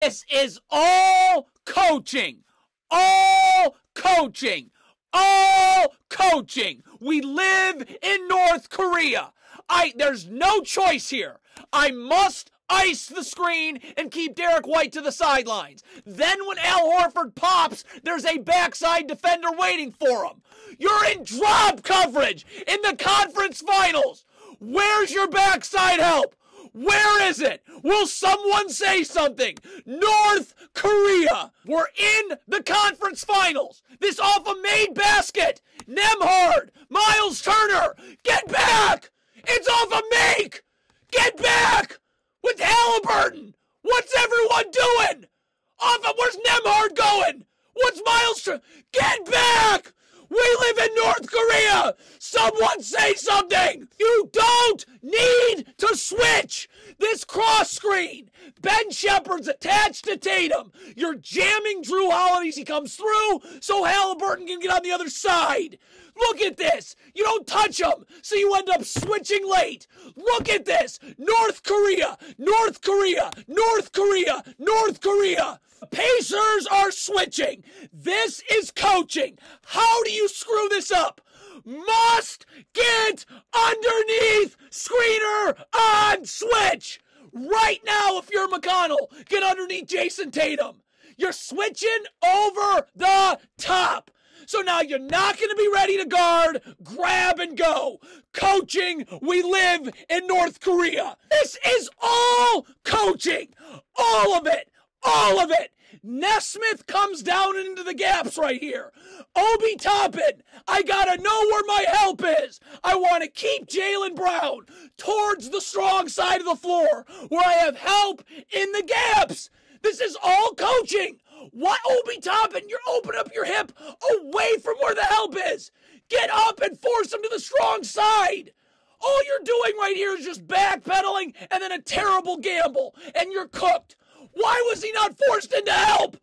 This is all coaching. All coaching. All coaching. We live in North Korea. There's no choice here. I must ice the screen and keep Derek White to the sidelines. Then when Al Horford pops, there's a backside defender waiting for him. You're in drop coverage in the conference finals. Where's your backside help? Where is it? Will someone say something? North Korea. We're in the conference finals. This off a made basket. Nembhard. Miles Turner. Get back. It's off a make. Get back. With Halliburton. What's everyone doing? Where's Nembhard going? What's Miles Turner? Get back. We live in North Korea! Someone say something! You don't need to switch! This cross screen! Ben Shepherd's attached to Tatum. You're jamming Drew Holiday as he comes through so Halliburton can get on the other side. Look at this! You don't touch him, so you end up switching late. Look at this! North Korea! North Korea! North Korea! North Korea! Pacers are switching. This is coaching. How do you screw this up? Must get underneath. Screener on switch. Right now, if you're McConnell, get underneath Jason Tatum. You're switching over the top. So now you're not going to be ready to guard, grab and go. Coaching, we live in North Korea. This is all coaching. All of it. All of it. Nesmith comes down into the gaps right here. Obi Toppin, I gotta know where my help is. I want to keep Jaylen Brown towards the strong side of the floor where I have help in the gaps. This is all coaching. What, Obi Toppin? You're opening up your hip away from where the help is. Get up and force him to the strong side. All you're doing right here is just backpedaling and then a terrible gamble, and you're cooked. Why was he not forced into help?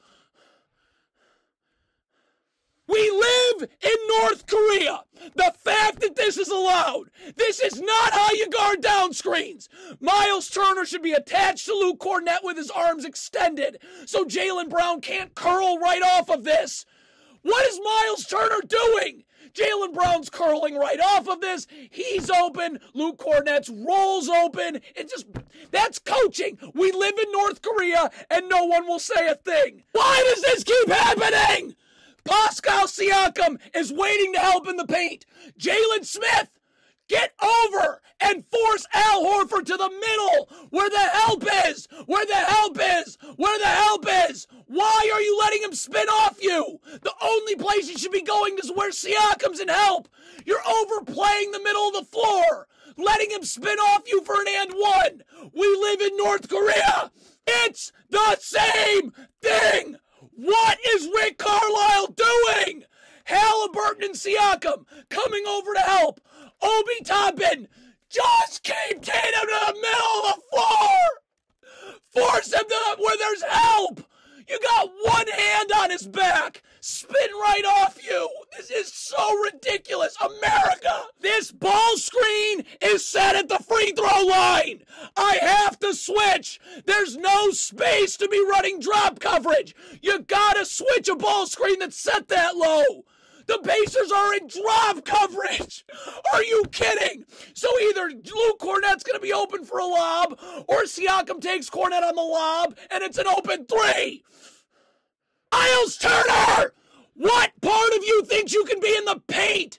We live in North Korea. The fact that this is allowed, this is not how you guard down screens. Miles Turner should be attached to Luke Cornett with his arms extended so Jaylen Brown can't curl right off of this. What is Miles Turner doing? Jaylen Brown's curling right off of this. He's open. Luke Cornett's rolls open. That's coaching. We live in North Korea and no one will say a thing. Why does this keep happening? Pascal Siakam is waiting to help in the paint. Jalen Smith, get over and force Al Horford to the middle where the help is. Where the help is. Where the help is. Why are you letting him spin off you? The only place he should be going is where Siakam's in help. You're overplaying the middle of the floor. Letting him spin off you for an and one. We live in North Korea. It's the same thing. What is Rick Carlisle doing? Halliburton and Siakam coming over to help. Obi Toppin just keep Tatum to the middle of the floor. Force him to where there's help. You got one hand on his back. Spin right off you. This is so ridiculous. America. This ball screen is set at the free throw line. I have to switch. There's no space to be running drop coverage. You gotta switch a ball screen that's set that low. The Pacers are in drop coverage. Are you kidding? So either Luke Cornett's going to be open for a lob, or Siakam takes Cornett on the lob, and it's an open three. Miles Turner! What part of you thinks you can be in the paint?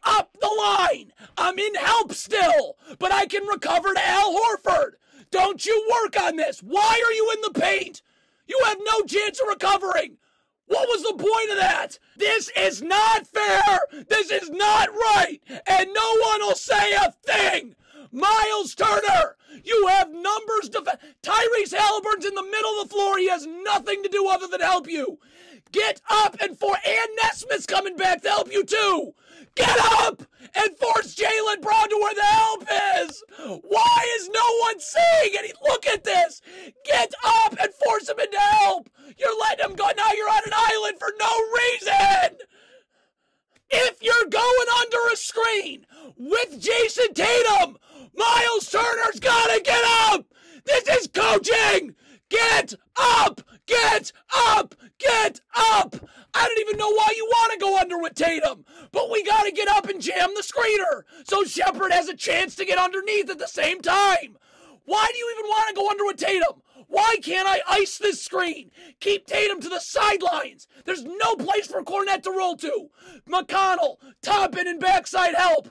Up the line. I'm in help still, but I can recover to Al Horford. Don't you work on this. Why are you in the paint? You have no chance of recovering. What was the point of that? This is not fair. This is not right. And no one will say a thing. Miles Turner, you have numbers. Tyrese Halliburton's in the middle of the floor. He has nothing to do other than help you. Get up and Nesmith's coming back to help you too. Get up and force Jaylen Brown to where the help is. Why is no one saying it? Look at this. Get up and force him into help. You're letting him go. Now you're on an island for no reason. If you're going under a screen with Jason Tatum, Miles Turner's got to get up. This is coaching. Get up. up! Get up! Get up! I don't even know why you want to go under with Tatum, but we got to get up and jam the screener so Shepherd has a chance to get underneath at the same time. Why do you even want to go under with Tatum? Why can't I ice this screen? Keep Tatum to the sidelines. There's no place for Cornet to roll to. McConnell, top in and backside help.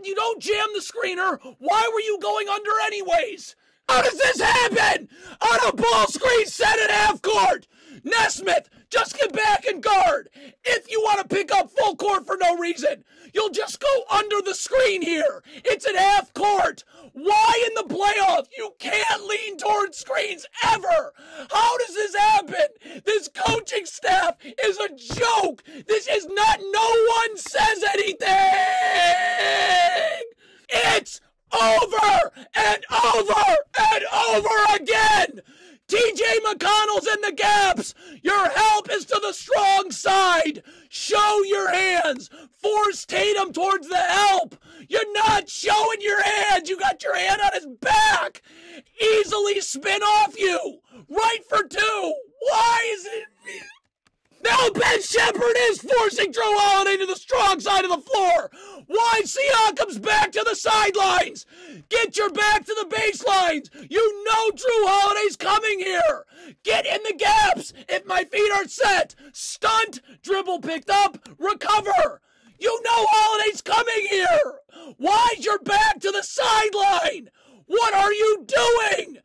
You don't jam the screener. Why were you going under anyways? How does this happen? On a ball screen set at half court. Nesmith, just get back and guard. If you want to pick up full court for no reason, you'll just go under the screen here. It's at half court. Why in the playoffs? You can't lean towards screens ever. How does this happen? This coaching staff is a joke. This is not, no one says anything. It's over and over and over again. TJ McConnell's in the gaps. Your help is to the strong side. Show your hands. Force Tatum towards the help. You're not showing your hands. You got your hand on his back. Easily spin off you. Right for two. Why is it? Now Ben Shepherd is forcing Drew Holiday to the strong side of the floor. Why Siakam's back to the sidelines? Get your back to the baselines. You know Drew Holiday's coming here. Get in the gaps if my feet are set. Stunt, dribble picked up, recover. You know Holiday's coming here. Why's your back to the sideline? What are you doing?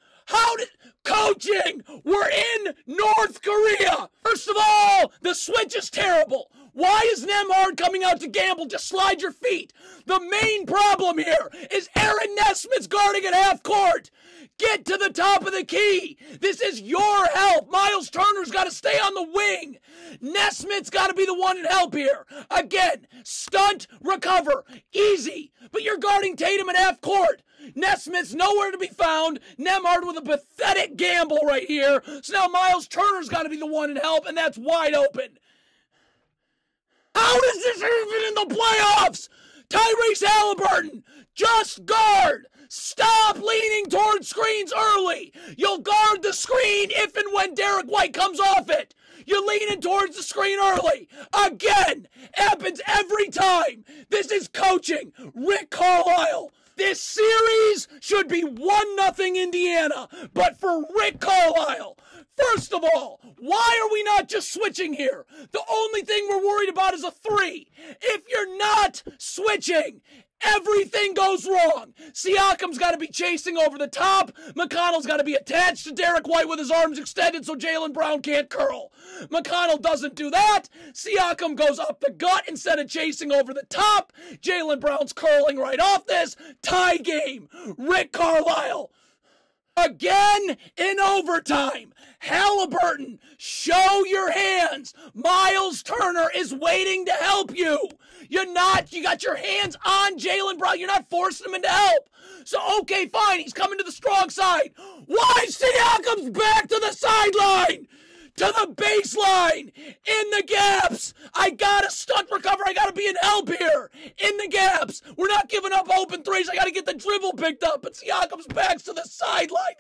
Coaching, we're in North Korea. First of all, the switch is terrible. Why is Nembhard coming out to gamble? Just slide your feet. The main problem here is Aaron Nesmith's guarding at half court. Get to the top of the key. This is your help. Miles Turner's got to stay on the wing. Nesmith's got to be the one in help here. Again, stunt, recover. Easy. But you're guarding Tatum at half court. Nesmith's nowhere to be found. Nembhard with a pathetic gamble right here. So now Miles Turner's got to be the one in help, and that's wide open. How does this happen in the playoffs? Tyrese Halliburton, just guard. Stop leaning towards screens early. You'll guard the screen if and when Derek White comes off it. You're leaning towards the screen early. Again, happens every time. This is coaching. Rick Carlisle. This series should be 1-0 Indiana, but for Rick Carlisle, first of all, why are we not just switching here? The only thing we're worried about is a 3. If you're not switching, everything goes wrong. Siakam's got to be chasing over the top. McConnell's got to be attached to Derek White with his arms extended so Jaylen Brown can't curl. McConnell doesn't do that. Siakam goes up the gut instead of chasing over the top. Jaylen Brown's curling right off this. Tie game. Rick Carlisle. Again in overtime. Halliburton, show your hands. Miles Turner is waiting to help you. You got your hands on Jaylen Brown. You're not forcing him into help. So, okay, fine. He's coming to the strong side. Why Siakam's back to the sideline? To the baseline. In the gaps. I got to stunt recover. I got to be in help here. In the gaps. We're not giving up open threes. I got to get the dribble picked up. But Siakam's back's to the sideline.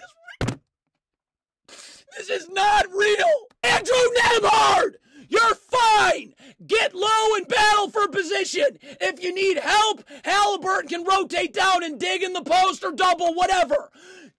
This is not real. Andrew Nembhard, you're fine. Get low and battle for position. If you need help, Halliburton can rotate down and dig in the post or double, whatever.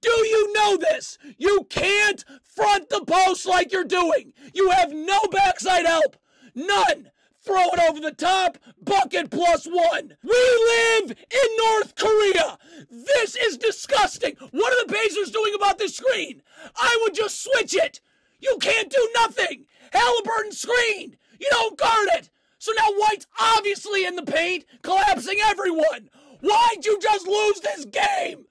Do you know this? You can't front the post like you're doing. You have no backside help. None. Throw it over the top, bucket +1. We live in North Korea. This is disgusting. What are the Pacers doing about this screen? I would just switch it. You can't do nothing. Halliburton screen. You don't guard it. So now White's obviously in the paint, collapsing everyone. Why'd you just lose this game?